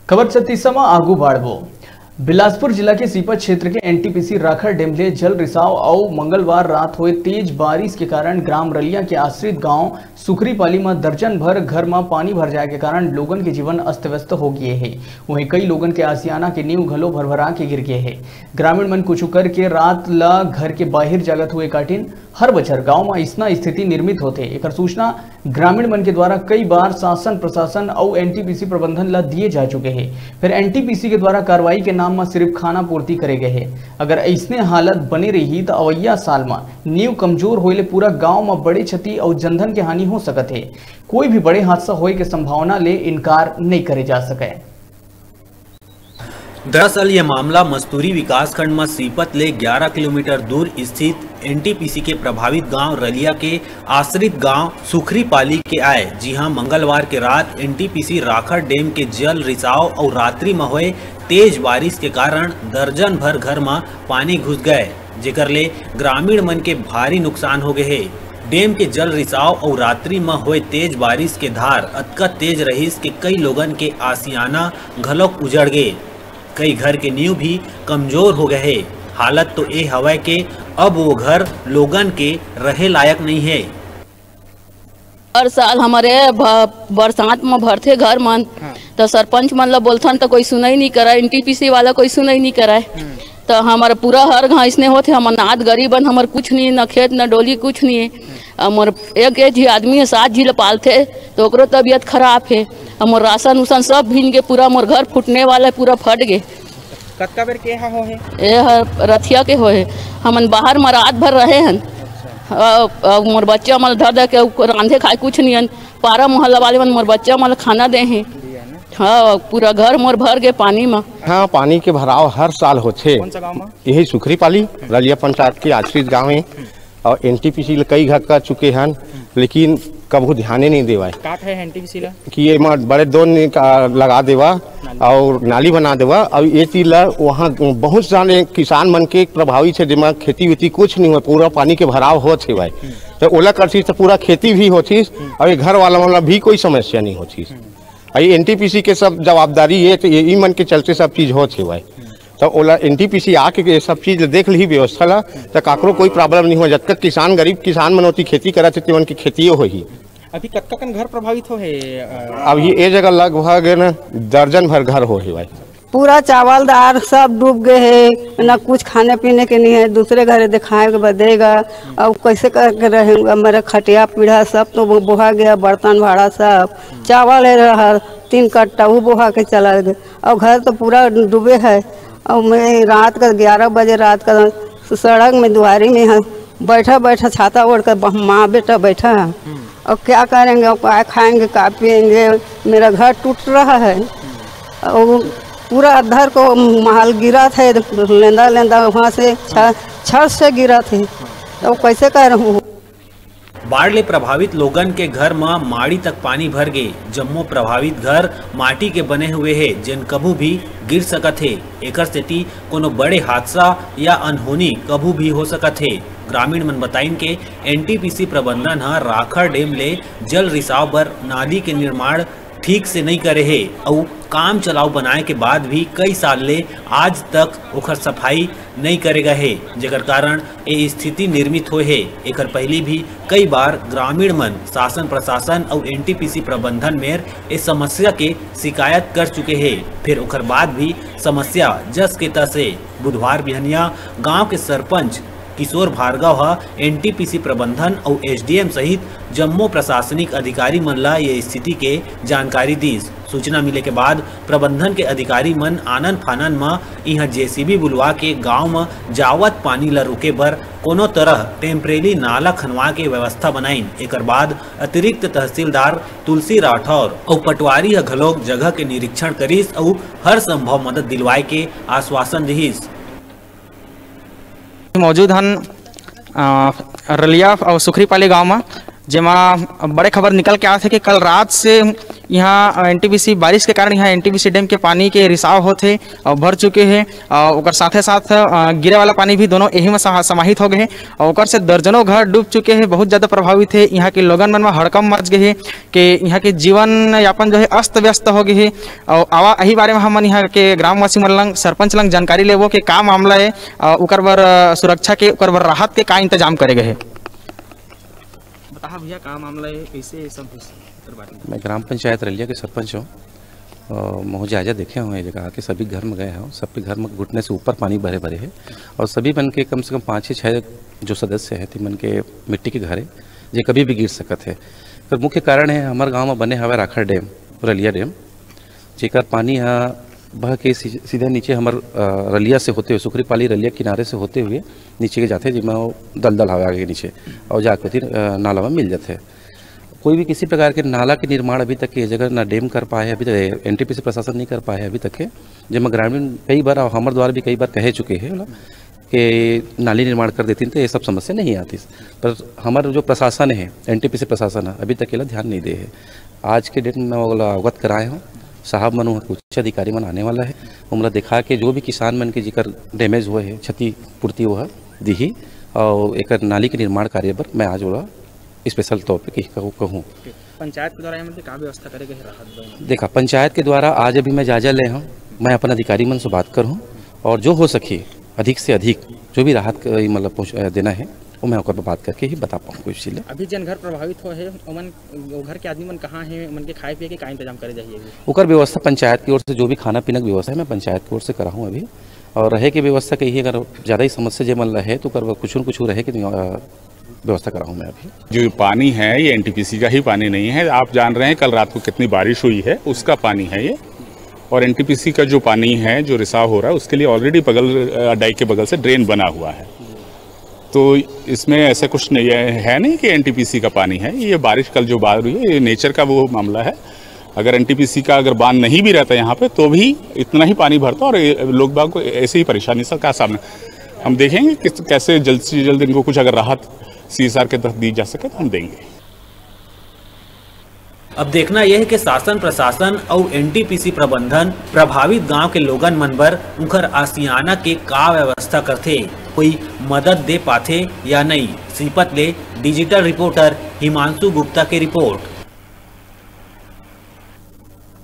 खबर छत्तीसवा आगू बाढ़बो। बिलासपुर जिला के सीपत क्षेत्र के एनटीपीसी राखड़ डैम ले जल रिसाव और मंगलवार रात हुए तेज बारिश के कारण ग्राम रलिया के आश्रित गांव सुखरीपाली में दर्जन भर घर में पानी भर जाए के कारण लोगन के जीवन अस्त व्यस्त हो गए है। वहीं कई लोगन के आसियाना के नींव घलो भरभरा के गिर गए है। ग्रामीण मन कुछ कर के रात ला घर के बाहर जागत हुए काटिन हर बछर गांव में इसना स्थिति निर्मित होते। एक सूचना ग्रामीण मन के द्वारा कई बार शासन प्रशासन और एनटीपीसी प्रबंधन ला दिए जा चुके हैं। फिर एनटीपीसी के द्वारा कार्रवाई के नाम में सिर्फ खाना पूर्ति करे गए हैं। अगर ऐसने हालत बनी रही तो अवैया साल में नींव कमजोर होले पूरा गांव में बड़े क्षति और जनधन के हानि हो सकत है। कोई भी बड़े हादसा होए के संभावना ले इनकार नहीं करे जा सके। दरअसल यह मामला मस्तूरी विकासखंड में सीपत ले 11 किलोमीटर दूर स्थित एनटीपीसी के प्रभावित गांव रलिया के आश्रित गांव सुखरीपाली के आए। जी हां, मंगलवार के रात एनटीपीसी राखड़ डैम के जल रिसाव और रात्रि में हुए तेज बारिश के कारण दर्जन भर घर में पानी घुस गए, जेकर ले ग्रामीण मन के भारी नुकसान हो गए है। डैम के जल रिसाव और रात्रि में हुए तेज बारिश के धार अतका तेज रहीस के कई लोगन के आसियाना घलोक उजड़ गए। कई घर के नींव भी कमजोर हो गए हैं। हालत तो ये हवा के अब वो घर लोगन के रहे लायक नहीं है। हर साल हमारे बरसात में भरते घर मन तो सरपंच मन ला बोलथन तो कोई सुनाई नहीं कराए, एनटीपीसी वाला कोई सुनाई नहीं कराए। तो हमारा पूरा हर घर इसने होते। हम नाथ गरीबन, हमारे कुछ नहीं, न खेत न डोली कुछ नहीं है। हमारे एक ही आदमी है, 7 झील पालते तो ओकरो तबीयत खराब है। हमार राशन उसन सब भीन के पूरा मोर घर फूटने वाला पूरा फट गए। कतका बेर के हो है? ये रथिया के हो है। हमन बाहर में रात भर रहे हन। मोर बच्चा मन धर दे के रांधे खाए कुछ नहीं हन। पारा मोहल्ला वाले मन मोर बच्चा मन खाना दे हैं। हाँ, पूरा घर मोर भर गए पानी में। हाँ, पानी के भराव हर साल होते। यही सुखरीपाली रलिया पंचायत के आश्रित गाँव है और एनटीपीसी कई घर कर चुके हैं, लेकिन कभी ध्यान नहीं देवा है एनटीपीसी कि ये बड़े दो लगा देवा और नाली बना देवा। और ये चीज वहाँ बहुत सारे किसान मन के प्रभावित है, जिसमें खेती वेती कुछ नहीं हुआ, पूरा पानी के भराव होते भाई। तो ओला करती तो पूरा खेती भी होती और ये घर वाला भी कोई समस्या नहीं होती। ये एनटीपीसी के सब जवाबदारी है, तो ये मन के चलते सब चीज होते भाई। तो ओला एनटीपीसी आके ये सब चीज देख ली व्यवस्था ला, तो काकरो कोई प्रॉब्लम नहीं हो। जब तक किसान गरीब किसान मन होती खेती करा थे उनकी खेती हो ही। अभी कतका कन घर प्रभावित हो है? अब ये जगह लगभग न दर्जन भर घर हो है भाई। पूरा चावल दाल सब डूब गए है, न कुछ खाने पीने के नहीं है। दूसरे घर दिखाए के बदेगा अब कैसे करके रहेंगे। मेरे खटिया पीढ़ा सब तो बोहा गया, बर्तन भाड़ा सब। चावल है रहा 3 कट्टा वो बोहा के चला गया और घर तो पूरा डूबे है। और मैं रात का 11 बजे रात का सड़क में दुआरी में बैठा बैठा छाता ओढ़ कर माँ बेटा बैठा है। और क्या करेंगे, क्या खाएंगे, क्या पिएंगे। मेरा घर टूट रहा है और पूरा अधर को महल गिरा थे, लेंदा लेंदा वहाँ से छत से गिरा थे। तो कैसे कह रहा हूँ। बाढ़ ले प्रभावित लोगन के घर में माड़ी तक पानी भर गए। जम्मो प्रभावित घर माटी के बने हुए हैं, जिन कभू भी गिर सकत है। एकर सेती कोनो बड़े हादसा या अनहोनी कभू भी हो सकत है। ग्रामीण मन बताइन के एनटीपीसी प्रबंधन हा राखड़ डैम ले जल रिसाव बर नाली के निर्माण ठीक से नहीं करे है और काम चलाव बनाए के बाद भी कई साल ले आज तक ओकर सफाई नहीं करेगा है, जेकर कारण ये स्थिति निर्मित हुए है। एकर पहले भी कई बार ग्रामीण मन शासन प्रशासन और एनटीपीसी प्रबंधन में इस समस्या के शिकायत कर चुके हैं। फिर ओकर बाद भी समस्या जस के तस है। बुधवार बिहनिया गांव के सरपंच किशोर भार्गव एनटीपीसी प्रबंधन और एसडीएम सहित जम्मू प्रशासनिक अधिकारी मन ला ये स्थिति के जानकारी दी। सूचना मिले के बाद प्रबंधन के अधिकारी मन आनन फानन में यहाँ जेसीबी बुलवा के गांव में जावत पानी ला रुके बर कोनो तरह टेम्परेरी नाला खनवा के व्यवस्था बनाइन। एकर बाद अतिरिक्त तहसीलदार तुलसी राठौर और पटवारी घलोक जगह के निरीक्षण करीस और हर संभव मदद दिलवाए के आश्वासन दिहिस। मौजूद हन रलिया और सुखरीपाली गांव में जेमा बड़े खबर निकल के आए थे कि कल रात से यहाँ एनटीपीसी बारिश के कारण यहाँ एनटीपीसी डैम के पानी के रिसाव होते और भर चुके हैं और साथ साथ गिरे वाला पानी भी दोनों यही में समाहित हो गए हैं और ओकर से दर्जनों घर डूब चुके हैं। बहुत ज़्यादा प्रभावित है यहाँ के लोगन मन में हड़कम मच गए है कि यहाँ के जीवन यापन जो है अस्त व्यस्त हो गए है। और आवा यही बारे में हम यहाँ के ग्रामवासी मन लंग सरपंच लंग जानकारी लेवो कि का मामला है, ओकर बर सुरक्षा के ओकर बर राहत के का इंतजाम करे गए है। भैया का मामला है, कैसे सब मैं ग्राम पंचायत रलिया के सरपंच हूँ और मुझे जायजा देखे हुए हैं जगह के सभी घर में गए हैं, सबके घर में घुटने से ऊपर पानी भरे भरे है और सभी मन के कम से कम 5 से 6 जो सदस्य हैं मन के मिट्टी के घर है ये कभी भी गिर सकते है। तो मुख्य कारण है हमारे गाँव में बने हुए राखड़ डैम रलिया डैम जेकर पानी यहाँ बह के सीधे नीचे हमार रलिया से होते हुए सुखरी पाली रलिया किनारे से होते हुए नीचे के जाते जिसमें वो दलदल हवा आगे नीचे और जाकर नाला में मिल जाते हैं। कोई भी किसी प्रकार के नाला के निर्माण अभी तक की जगह ना डैम कर पाए, अभी तक एनटीपीसी प्रशासन नहीं कर पाए अभी तक के, जिसमें ग्रामीण कई बार और हमारे द्वारा भी कई बार कहे चुके हैं कि नाली निर्माण कर देती तो ये सब समस्या नहीं आती। पर हमारा जो प्रशासन है एनटीपीसी प्रशासन है अभी तक के लिए ध्यान नहीं दे है। आज के डेट में अवगत कराए हूँ साहब मन उच्च अधिकारी मन आने वाला है, उमला दिखा के जो भी किसान मन के जिकर डैमेज हुए है क्षतिपूर्ति हुआ दी और एक नाली के निर्माण कार्य पर मैं आज बोला स्पेशल तौर पे कहूँ। पंचायत के द्वारा क्या व्यवस्था करेगा राहत? देखा पंचायत के द्वारा आज अभी मैं जायजा ले हूँ, मैं अपन अधिकारी मन से बात करूँ और जो हो सके अधिक से अधिक जो भी राहत मतलब देना है वो मैं ओकर बात करके ही बता पाऊँ। कोई चीज़ अभी जन घर प्रभावित हो है उमन घर के आदमी मन कहाँ है, उनके खाए पिए के का इंतजाम करे जाइए? ओकर व्यवस्था पंचायत की ओर से जो भी खाना पीना की व्यवस्था है मैं पंचायत की ओर से कराऊँ अभी, और रहे की व्यवस्था कही अगर ज़्यादा ही समस्या जे मन रहे तो कर कुछ न कुछ रहे कि व्यवस्था कराऊँ मैं अभी। जो पानी है ये एनटीपीसी का ही पानी नहीं है, आप जान रहे हैं कल रात को कितनी बारिश हुई है उसका पानी है ये, और एनटीपीसी का जो पानी है जो रिसाव हो रहा है उसके लिए ऑलरेडी बगल अडाई के बगल से ड्रेन बना हुआ है। तो इसमें ऐसा कुछ नहीं है नहीं कि एनटीपीसी का पानी है, ये बारिश कल जो बारिश हुई है ये नेचर का वो मामला है। अगर एनटीपीसी का अगर बांध नहीं भी रहता यहाँ पे तो भी इतना ही पानी भरता और लोग बाग को ऐसे ही परेशानी का सामना हम देखेंगे कि कैसे जल्द से जल्द इनको कुछ अगर राहत सीएसआर के तहत दी जा सके तो हम देंगे। अब देखना यह है कि शासन प्रशासन और एनटीपीसी प्रबंधन प्रभावित गांव के लोगन मन बर उनकर आसियाना के का व्यवस्था करथे, कोई मदद दे पाथे या नहीं। सीपत ले डिजिटल रिपोर्टर हिमांशु गुप्ता की रिपोर्ट।